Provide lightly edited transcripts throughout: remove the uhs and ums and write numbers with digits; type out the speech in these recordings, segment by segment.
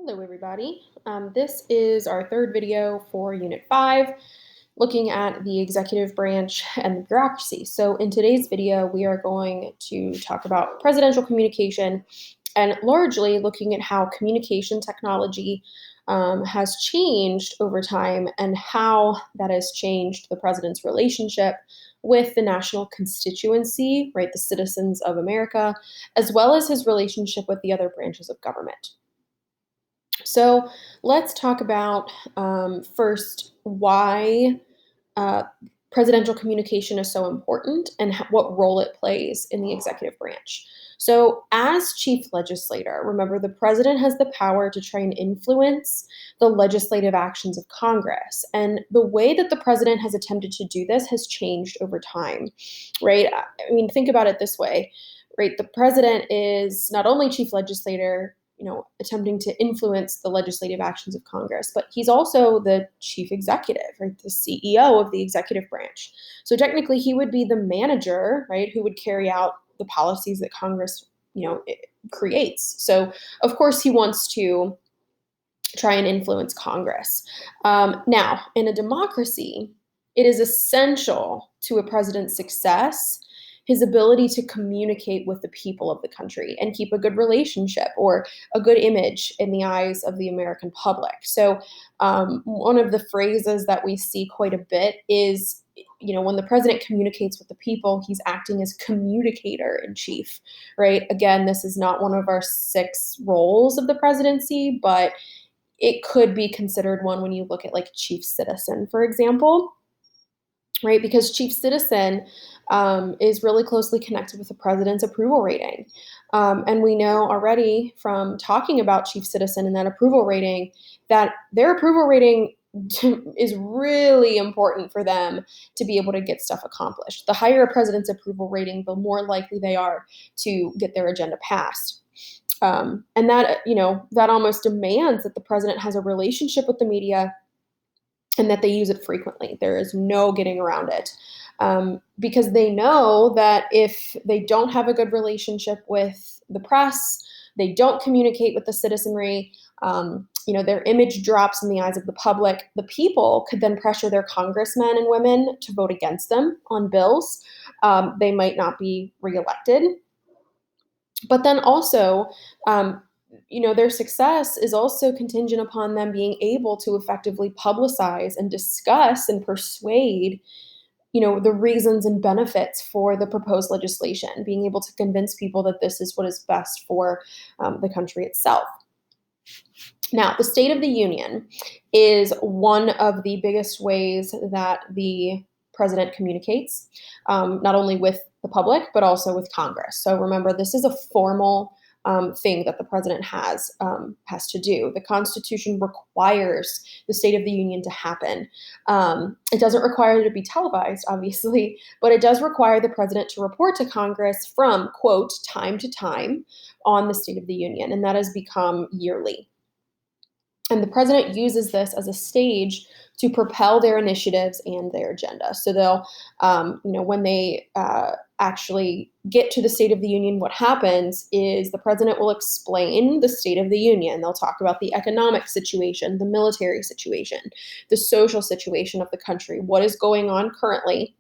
Hello, everybody. This is our third video for Unit 5, looking at the executive branch and the bureaucracy. So in today's video, we are going to talk about presidential communication and largely looking at how communication technology has changed over time and how that has changed the president's relationship with the national constituency, right, the citizens of America, as well as his relationship with the other branches of government. So let's talk about first why uh, presidential communication is so important and what role it plays in the executive branch. So, as chief legislator, remember the president has the power to try and influence the legislative actions of Congress. And the way that the president has attempted to do this has changed over time, right? I mean, think about it this way, right? The president is not only chief legislator, attempting to influence the legislative actions of Congress, but he's also the chief executive, right, the CEO of the executive branch. So technically, he would be the manager, right, who would carry out the policies that Congress, creates. So of course, he wants to try and influence Congress. Now, in a democracy, it is essential to a president's success his ability to communicate with the people of the country and keep a good relationship or a good image in the eyes of the American public. So, one of the phrases that we see quite a bit is, when the president communicates with the people, he's acting as communicator in chief, right? Again, this is not one of our 6 roles of the presidency, but it could be considered one when you look at like chief citizen, for example, right? Because chief citizen is really closely connected with the president's approval rating. And we know already from talking about chief citizen and that approval rating that their approval rating is really important for them to be able to get stuff accomplished. The higher a president's approval rating, the more likely they are to get their agenda passed. And that almost demands that the president has a relationship with the media and that they use it frequently. There is no getting around it. Because they know that if they don't have a good relationship with the press, they don't communicate with the citizenry, their image drops in the eyes of the public. The people could then pressure their congressmen and women to vote against them on bills. They might not be reelected. But then also, their success is also contingent upon them being able to effectively publicize and discuss and persuade, the reasons and benefits for the proposed legislation, being able to convince people that this is what is best for the country itself. Now, the State of the Union is one of the biggest ways that the president communicates, not only with the public, but also with Congress. So remember, this is a formal thing that the president has to do. The Constitution requires the State of the Union to happen. It doesn't require it to be televised, obviously, but it does require the president to report to Congress from, quote, time to time on the State of the Union, and that has become yearly. And the president uses this as a stage to propel their initiatives and their agenda. So they'll, when they actually get to the State of the Union, what happens is the president will explain the State of the Union. They'll talk about the economic situation, the military situation, the social situation of the country, what is going on currently.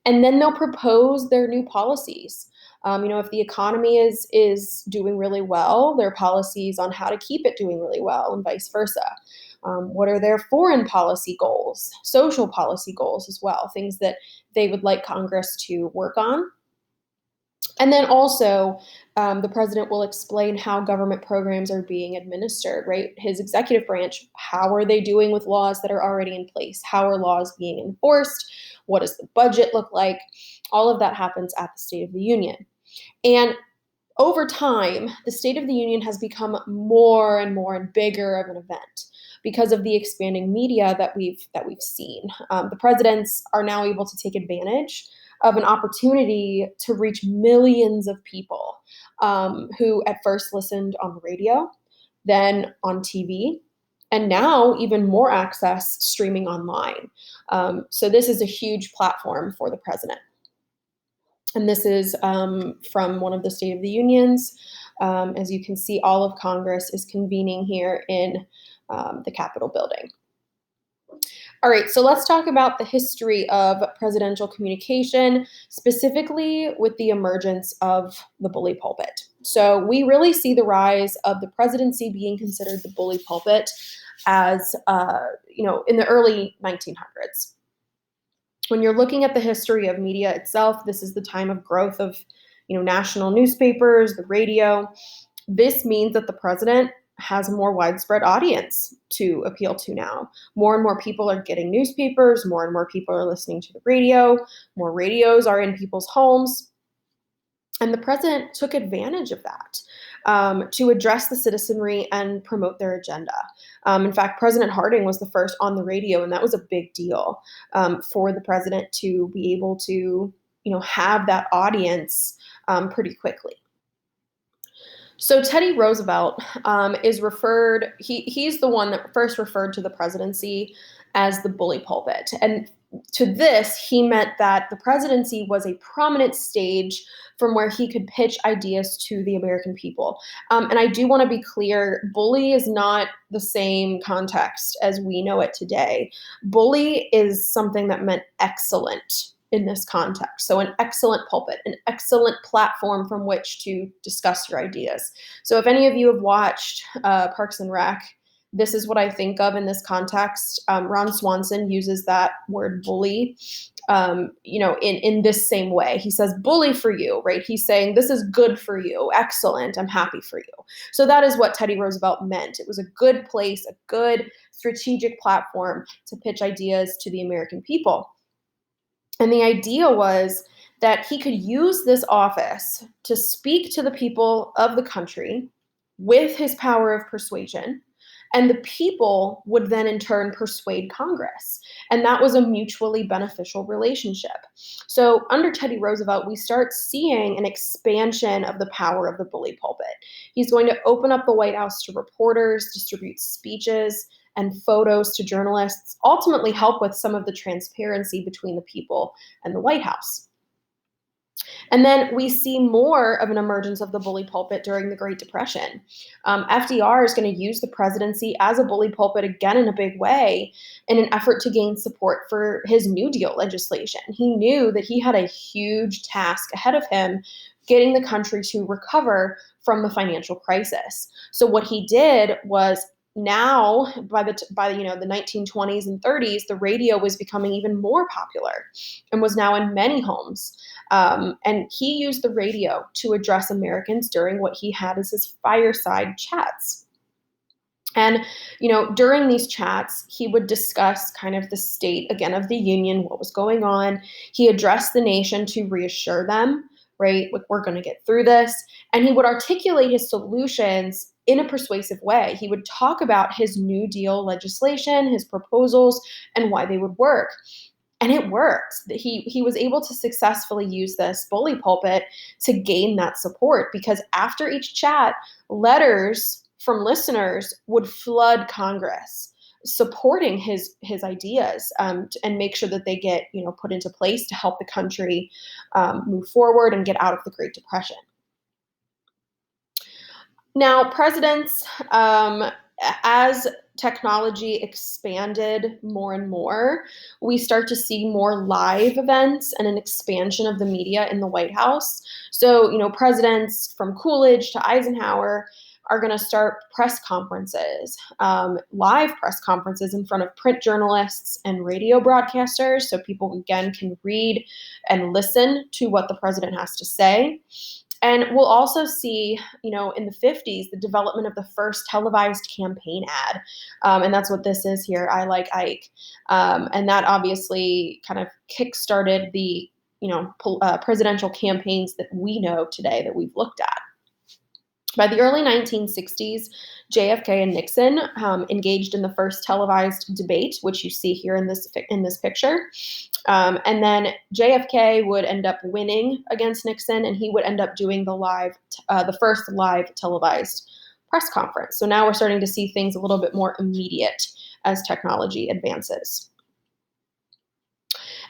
And then they'll propose their new policies. If the economy is doing really well, their policies on how to keep it doing really well, and vice versa. What are their foreign policy goals, social policy goals as well, things that they would like Congress to work on. And then also, the president will explain how government programs are being administered, right? His executive branch, how are they doing with laws that are already in place? How are laws being enforced? What does the budget look like? All of that happens at the State of the Union. And over time, the State of the Union has become more and more and bigger of an event because of the expanding media that we've seen. The presidents are now able to take advantage of an opportunity to reach millions of people who at first listened on the radio, then on TV, and now even more access streaming online. So this is a huge platform for the president. And this is from one of the State of the Unions. As you can see, all of Congress is convening here in the Capitol building. All right, so let's talk about the history of presidential communication, specifically with the emergence of the bully pulpit. So we really see the rise of the presidency being considered the bully pulpit as, in the early 1900s. When you're looking at the history of media itself, this is the time of growth of, national newspapers, the radio. This means that the president has a more widespread audience to appeal to now. More and more people are getting newspapers, more and more people are listening to the radio, more radios are in people's homes. And the president took advantage of that to address the citizenry and promote their agenda. In fact, President Harding was the first on the radio, and that was a big deal for the president to be able to, have that audience pretty quickly. So Teddy Roosevelt is referred, he's the one that first referred to the presidency as the bully pulpit. And to this, he meant that the presidency was a prominent stage from where he could pitch ideas to the American people. And I do want to be clear, bully is not the same context as we know it today. Bully is something that meant excellent in this context. So an excellent pulpit, an excellent platform from which to discuss your ideas. So if any of you have watched Parks and Rec, this is what I think of in this context. Ron Swanson uses that word bully, in this same way. He says bully for you, right? He's saying this is good for you, excellent, I'm happy for you. So that is what Teddy Roosevelt meant. It was a good place, a good strategic platform to pitch ideas to the American people. And the idea was that he could use this office to speak to the people of the country with his power of persuasion, and the people would then in turn persuade Congress. And that was a mutually beneficial relationship. So under Teddy Roosevelt, we start seeing an expansion of the power of the bully pulpit. He's going to open up the White House to reporters, distribute speeches and photos to journalists, ultimately help with some of the transparency between the people and the White House. And then we see more of an emergence of the bully pulpit during the Great Depression. FDR is going to use the presidency as a bully pulpit again in a big way in an effort to gain support for his New Deal legislation. He knew that he had a huge task ahead of him getting the country to recover from the financial crisis. So what he did was now by the 1920s and 30s, the radio was becoming even more popular and was now in many homes. And he used the radio to address Americans during what he had as his fireside chats. And, during these chats, he would discuss kind of the state, again, of the union, what was going on. He addressed the nation to reassure them, right? We're going to get through this. And he would articulate his solutions in a persuasive way. He would talk about his New Deal legislation, his proposals, and why they would work. And it worked. He was able to successfully use this bully pulpit to gain that support, because after each chat, letters from listeners would flood Congress supporting his ideas and make sure that they get put into place to help the country move forward and get out of the Great Depression. Now, presidents, as technology expanded more and more, we start to see more live events and an expansion of the media in the White House. So, presidents from Coolidge to Eisenhower are going to start press conferences, live press conferences in front of print journalists and radio broadcasters, so people, again, can read and listen to what the president has to say. And we'll also see, in the 50s, the development of the first televised campaign ad. And that's what this is here, I Like Ike. And that obviously kind of kickstarted the, presidential campaigns that we know today that we've looked at. By the early 1960s, Jfk and Nixon engaged in the first televised debate, which you see here in this picture. And then JFK would end up winning against Nixon, and he would end up doing the first live televised press conference. So now we're starting to see things a little bit more immediate as technology advances.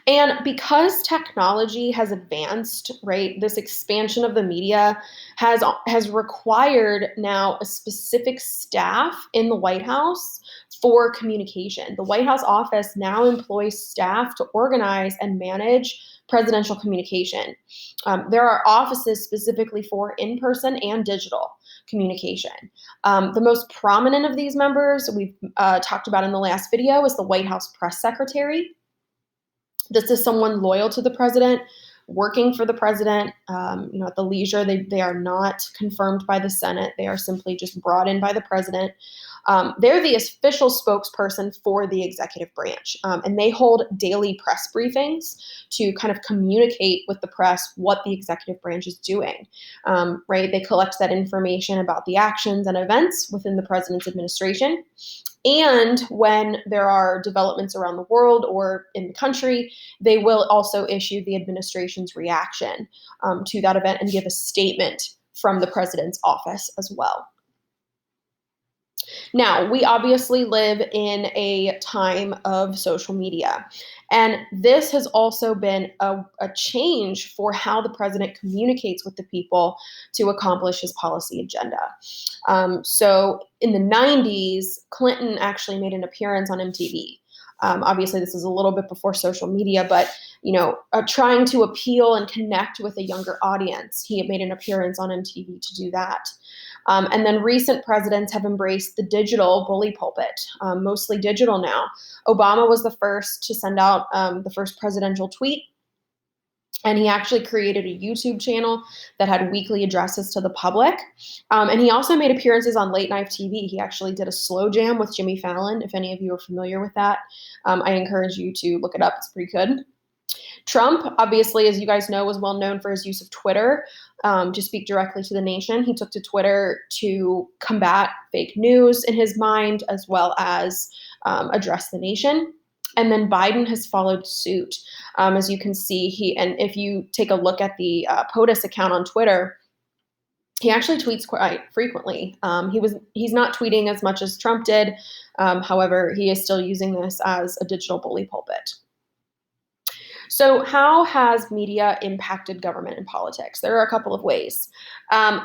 And because technology has advanced, right, this expansion of the media has required now a specific staff in the White House for communication. The White House office now employs staff to organize and manage presidential communication. There are offices specifically for in-person and digital communication. The most prominent of these members we've talked about in the last video is the White House press secretary. This is someone loyal to the president, working for the president, at the leisure. They are not confirmed by the Senate. They are simply just brought in by the president. They're the official spokesperson for the executive branch, and they hold daily press briefings to kind of communicate with the press what the executive branch is doing, right? They collect that information about the actions and events within the president's administration. And when there are developments around the world or in the country, they will also issue the administration's reaction to that event and give a statement from the president's office as well. Now, we obviously live in a time of social media, and this has also been a change for how the president communicates with the people to accomplish his policy agenda. So in the 90s, Clinton actually made an appearance on MTV. Obviously, this is a little bit before social media, but trying to appeal and connect with a younger audience, he had made an appearance on MTV to do that. And then recent presidents have embraced the digital bully pulpit, mostly digital now. Obama was the first to send out the first presidential tweet, and he actually created a YouTube channel that had weekly addresses to the public. And he also made appearances on late night TV. He actually did a slow jam with Jimmy Fallon. If any of you are familiar with that, I encourage you to look it up. It's pretty good. Trump, obviously, as you guys know, was well known for his use of Twitter to speak directly to the nation. He took to Twitter to combat fake news in his mind, as well as address the nation. And then Biden has followed suit. As you can see, and if you take a look at the POTUS account on Twitter, he actually tweets quite frequently. He's not tweeting as much as Trump did. However, he is still using this as a digital bully pulpit. So how has media impacted government and politics? There are a couple of ways.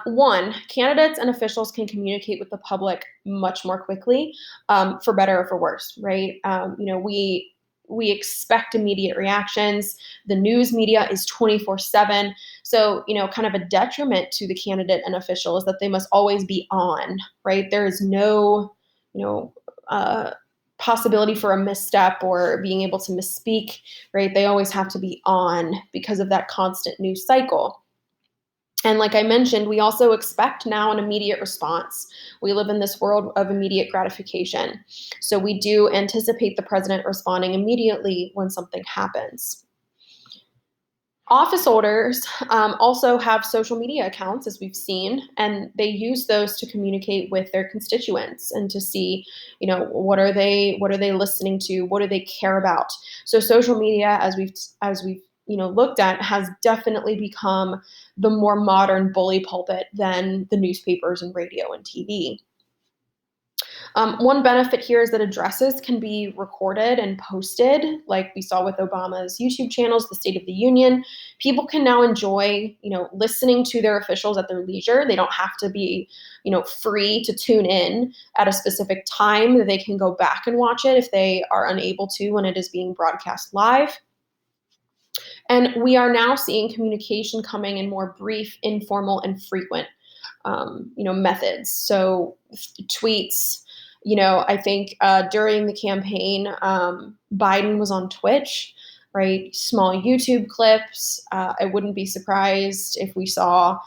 One, candidates and officials can communicate with the public much more quickly, for better or for worse, right? We expect immediate reactions. The news media is 24/7. So, kind of a detriment to the candidate and official is that they must always be on, right? There is no, possibility for a misstep or being able to misspeak, right? They always have to be on because of that constant news cycle. And like I mentioned, we also expect now an immediate response. We live in this world of immediate gratification. So we do anticipate the president responding immediately when something happens. Office holders also have social media accounts, as we've seen, and they use those to communicate with their constituents and to see, what are they listening to, what do they care about. So social media, as we've looked at, has definitely become the more modern bully pulpit than the newspapers and radio and TV. One benefit here is that addresses can be recorded and posted, like we saw with Obama's YouTube channels, the State of the Union. People can now enjoy, listening to their officials at their leisure. They don't have to be, free to tune in at a specific time. They can go back and watch it if they are unable to when it is being broadcast live. And we are now seeing communication coming in more brief, informal, and frequent, methods. So tweets. I think during the campaign, Biden was on Twitch, right? Small YouTube clips. I wouldn't be surprised if we saw,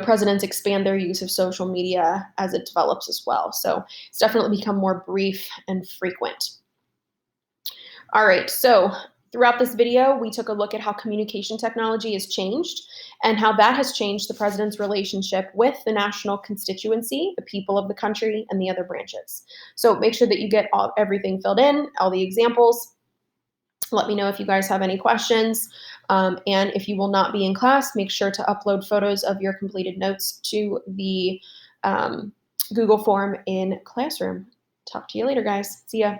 presidents expand their use of social media as it develops as well. So it's definitely become more brief and frequent. All right, so throughout this video, we took a look at how communication technology has changed and how that has changed the president's relationship with the national constituency, the people of the country, and the other branches. So make sure that you get everything filled in, all the examples. Let me know if you guys have any questions. And if you will not be in class, make sure to upload photos of your completed notes to the Google form in Classroom. Talk to you later, guys. See ya.